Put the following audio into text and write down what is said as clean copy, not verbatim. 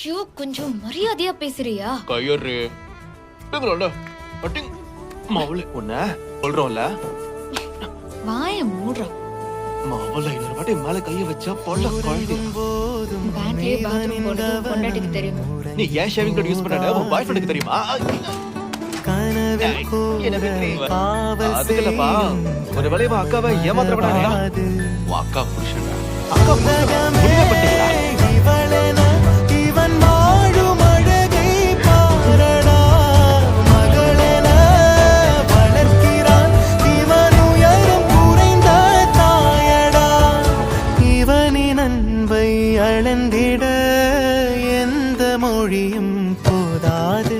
ஐயோ கொஞ்சம் மரியாதையா பேசுறியா? கயறு எங்களோட அட்டிங் மாவுல உன்ன சொல்றோம்ல. வாய மூடுறா. மாவுல இன்னொரு வாட்டி மேல கைய வச்சா பொல்ல குழந்தை. பேங்க்லயே பாத்ரூம் போனது பொண்டாட்டிக்கு தெரியுமா? நீ ஏன் ஷேவிங் கிளவுஸ் யூஸ் பண்ணாத உன் பாய் ஃப்ரெண்டுக்கு தெரியுமா? அதுக்குல்லப்பா ஒரு வேலையை அக்காவை ஏமாத்திர விடாதயா. உன் அக்கா புருஷன் அக்கா புருஷன் அளந்திட எந்த மொழியும் போதாது.